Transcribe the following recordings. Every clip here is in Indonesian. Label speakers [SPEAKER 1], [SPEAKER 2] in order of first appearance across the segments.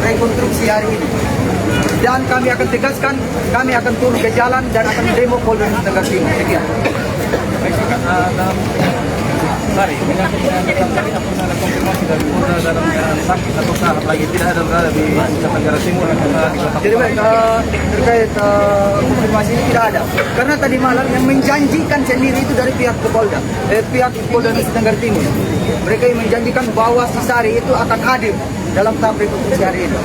[SPEAKER 1] rekonstruksi hari ini. Dan kami akan tegaskan, kami akan turun ke jalan dan akan demo Polda Metro Timur. Sekian.
[SPEAKER 2] Sari, menyangkut dengan tadi apakah ada konfirmasi dari Polda dalam keadaan sakit atau saat lagi tidak ada berada di Nusa Tenggara Timur di kota.
[SPEAKER 1] Jadi baik, terkait konfirmasi ini tidak ada. Karena tadi malam yang menjanjikan sendiri itu dari pihak Polda, pihak Polda Nusa Tenggara Timur. Mereka yang menjanjikan bahwa si Sari itu akan hadir dalam tahap rekonstruksi hari ini.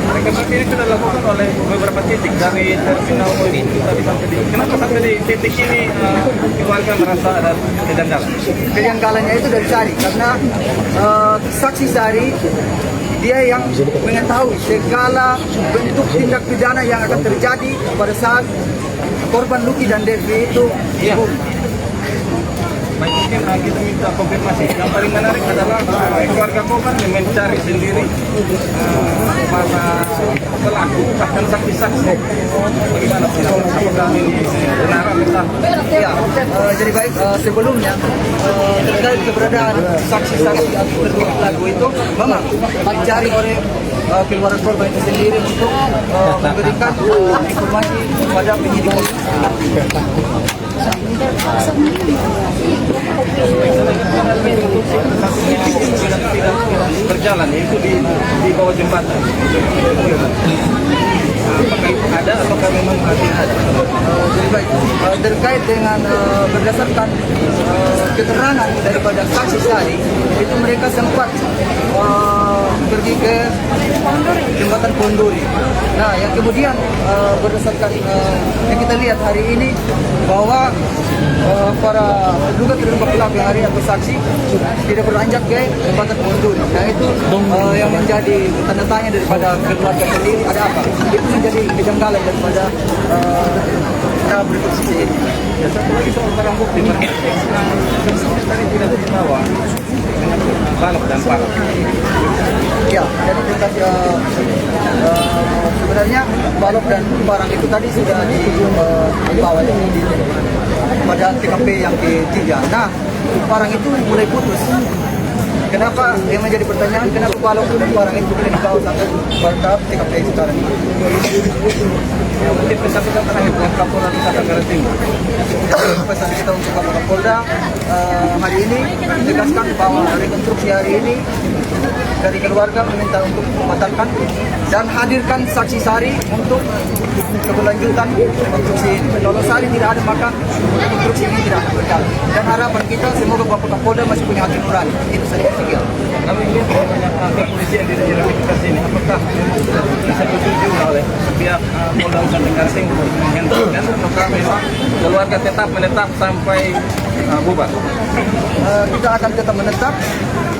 [SPEAKER 2] Rekonstruksi ini sudah dilakukan oleh beberapa titik dari terminal ini tadi sampai di. Kenapa sampai di titik ini keluarga merasa ada kejanggalan?
[SPEAKER 1] Kejanggalannya itu dari Sari karena saksi Sari dia yang mengetahui segala bentuk tindak pidana yang akan terjadi pada saat korban Luki dan Devi itu dibunuh.
[SPEAKER 2] Baik, mungkin kita minta konfirmasi. Yang paling menarik adalah keluarga korban yang mencari sendiri mana pelaku bahkan saksi-saksi. Bagaimana sih? Apakah ini benar atau
[SPEAKER 1] Ya, jadi baik sebelumnya terkait keberadaan saksi-saksi atau kedua pelaku itu memang dicari oleh keluarga korban itu sendiri untuk memberikan informasi kepada penyidik.
[SPEAKER 2] berjalan itu di bawah jembatan. Apakah itu ada ataukah memang masih ada?
[SPEAKER 1] Jadi baik, terkait dengan berdasarkan keterangan daripada saksi Sari itu mereka sempat pergi ke jembatan Ponduri. Nah, yang kemudian berdasarkan yang kita lihat hari ini bahwa para terduga pelaku yang hari atau saksi tidak beranjak ke jembatan Ponduri. Nah, itu yang menjadi tanda tanya daripada keluarga sendiri, ada apa? Itu menjadi kejanggalan daripada tahap rekonstruksi ini.
[SPEAKER 2] Ya, satu lagi soal barang bukti. Saksinya tadi tidak dibawa dengan balok dan parang.
[SPEAKER 1] Ya, jadi kita sebenarnya balok dan barang itu tadi sudah dibawa pada TKP yang ketiga. Nah, barang itu mulai putus. Kenapa yang menjadi pertanyaan, kenapa balok dan barang itu boleh dibawa sampai pada TKP sekarang ini?
[SPEAKER 2] Mungkin pesan-pesan terakhir dengan Kapolda Nusa Tenggara Timur.
[SPEAKER 1] Pesan kita untuk Kapolda hari ini ditegaskan bahwa rekonstruksi hari ini dari keluarga meminta untuk membatalkan dan hadirkan saksi Sari untuk keberlanjutan rekonstruksi ini. Kalau Sari tidak ada maka rekonstruksi ini tidak akan berjalan. Dan harapan kita semoga Bapak Kapolda masih punya hati nurani. Itu saja.
[SPEAKER 2] Kami ingin banyak polisi yang direhabilitasi ini. Apakah bisa disetujui oleh pihak Polda Nusa Tenggara Timur menghentikan ataukah memang keluarga tetap menetap sampai bubar?
[SPEAKER 1] Kita akan tetap menetap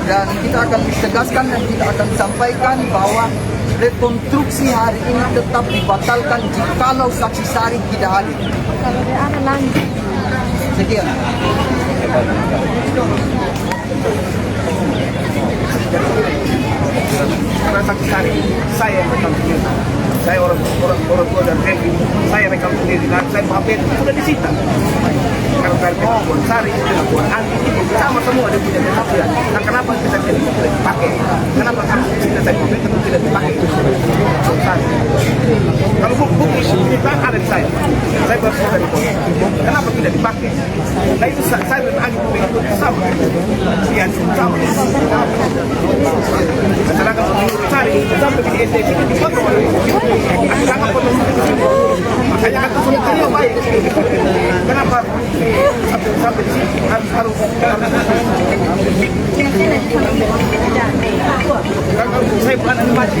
[SPEAKER 1] dan kita akan tegaskan dan kita akan sampaikan bahwa rekonstruksi hari ini tetap dibatalkan jikalau saksi Sari tidak hadir.
[SPEAKER 3] Kalau dia ada lanjut.
[SPEAKER 1] Sekian.
[SPEAKER 2] Karena saksi Sari, saya yang rekam sendiri. Saya orang tua dan Henry, saya rekam sendiri dan saya update sudah disita. Karena saya rekam Sari, pengakuan Andi, sama semua dia punya pengakuan. Nah, kenapa kita tidak dipakai? Kenapa kita saya update itu tidak dipakai? Kalau bukti kita ada di saya baru bisa dipakai. Kenapa tidak dipakai? Nah itu saya bertanya itu sama. Iya, sama. Masyarakat Sari sampai di SDP di foto. Sangat foto. Makanya kata sudah baik. Kenapa sampai di sini harus saya bukan animasi.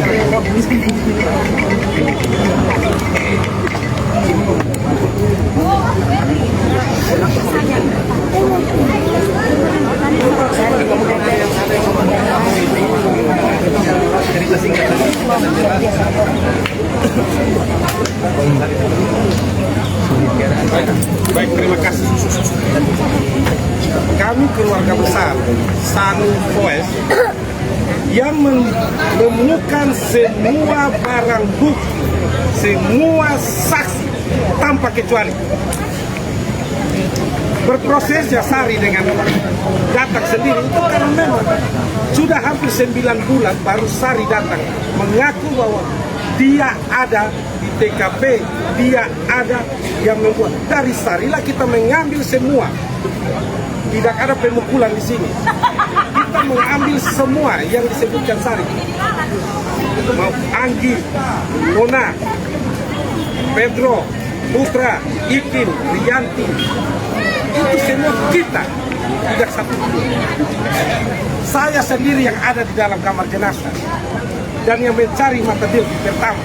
[SPEAKER 2] Cerita singkat
[SPEAKER 4] Baik, terima kasih. Kami keluarga besar Sanu Voice yang menemukan semua barang bukti, semua saksi tanpa kecuali. Berproses ya Sari dengan datang sendiri itu karena memang Sudah hampir 9 bulan baru Sari datang mengaku bahwa dia ada di TKP, dia ada yang membuat. Dari Sari lah kita mengambil semua. Tidak ada pemukulan di sini. Kita mengambil semua yang disebutkan Sari. Mau Anggi, Nona, Pedro, Putra, Ikin, Rianti, itu semua kita, tidak satu. Saya sendiri yang ada di dalam kamar jenazah dan yang mencari mata Delvi pertama.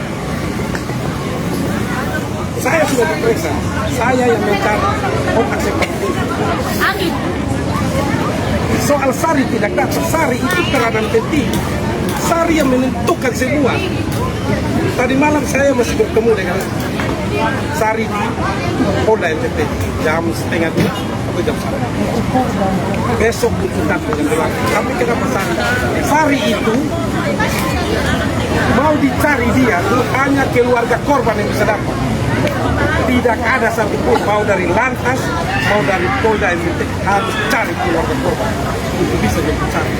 [SPEAKER 4] Saya sudah diperiksa, saya yang mencari otak seperti ini. Soal Sari tidak datang, Sari itu peranan penting. Sari yang menentukan semua. Tadi malam saya masih bertemu dengan Sari di Polda NTT jam setengah 2 atau jam 1. Besok itu datang jam 2. Tapi kenapa Sari? Sari itu mau dicari dia itu hanya keluarga korban yang bisa dapat. Tidak ada satupun mau dari Lantas, mau dari Polda NTT harus cari keluarga korban untuk bisa dicari.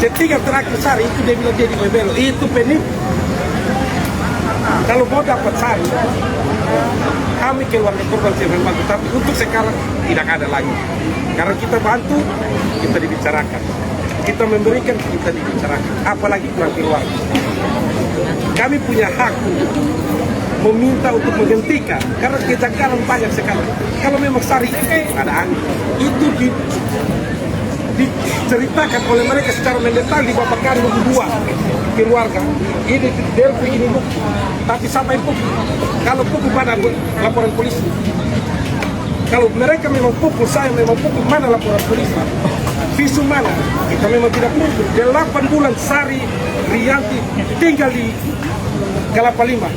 [SPEAKER 4] Ketika terakhir Sari itu dia bilang dia di Webelo itu penipu. Kalau mau dapat Sari, kami keluarga korban saya membantu, tapi untuk sekarang tidak ada lagi. Karena kita bantu, kita dibicarakan. Kita memberikan, kita dibicarakan. Apalagi kurang keluarga. Kami punya hak untuk meminta untuk menghentikan, karena kejanggalan banyak sekali. Kalau memang Sari ada angin, itu diceritakan oleh mereka secara mendetail di Bapak Kandung 2 keluarga. Ini Delvi, ini bukti. Tapi sampai pukul, kalau pukul mana laporan polisi? Kalau mereka memang pukul, saya memang pukul, mana laporan polisi? Visum mana? Kita memang tidak pukul. 8 bulan Sari Rianti tinggal di Kelapa Lima.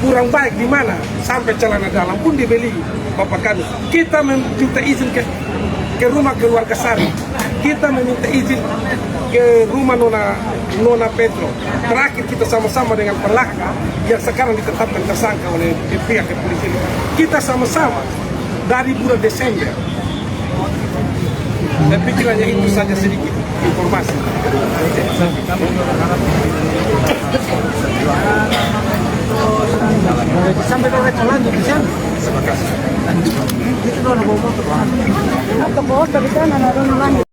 [SPEAKER 4] Kurang baik di mana? Sampai celana dalam pun dibeli Bapak Kandung. Kita meminta izin ke rumah keluarga Sari. Kita meminta izin ke rumah Nona Pedro. Terakhir kita sama-sama dengan pelaku yang sekarang ditetapkan tersangka oleh pihak kepolisian. Kita sama-sama dari bulan Desember. Saya pikir hanya itu saja sedikit informasi.
[SPEAKER 1] Sampai ke lanjut di sana.
[SPEAKER 3] Untuk bawah dari sana, naruh lagi.